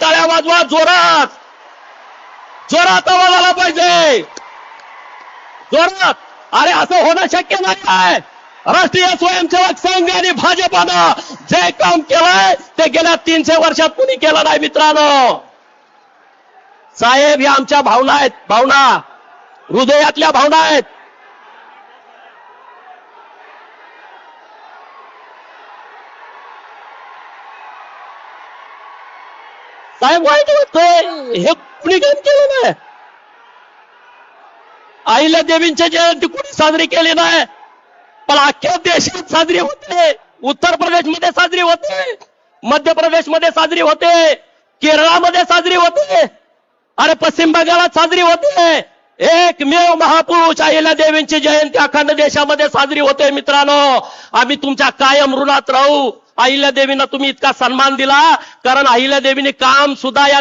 टाळ्या वाजवा, जोरात जोरात आवाज आला पाहिजे, जोरात. अरे असं होणं शक्य नाही आहे. राष्ट्रीय स्वयंसेवक संघ आणि भाजपानं जे काम केलंय ते गेल्या 300 वर्षात कुणी केलं नाही मित्रांनो. साहेब या आमच्या भावना आहेत, भावना हृदयातल्या भावना आहेत. साहेब वाईट वाटतंय, हे कुणी काम केलं नाही. अहिल्या देवींची जयंती कुणी साजरी केली नाही, पण अख्ख्या देशात साजरी होते. उत्तर प्रदेशमध्ये साजरी होते, मध्य प्रदेशमध्ये साजरी होते, केरळामध्ये साजरी होते, अरे पश्चिम बंगालात साजरी होते. एकमेव महापुरुष अहिल्या देवींची जयंती अखंड देशामध्ये साजरी होते. मित्रांनो, आम्ही तुमच्या कायम ऋणात राहू. अहिल्या देवींना तुम्ही इतका सन्मान दिला, कारण अहिल्या देवीने काम सुद्धा या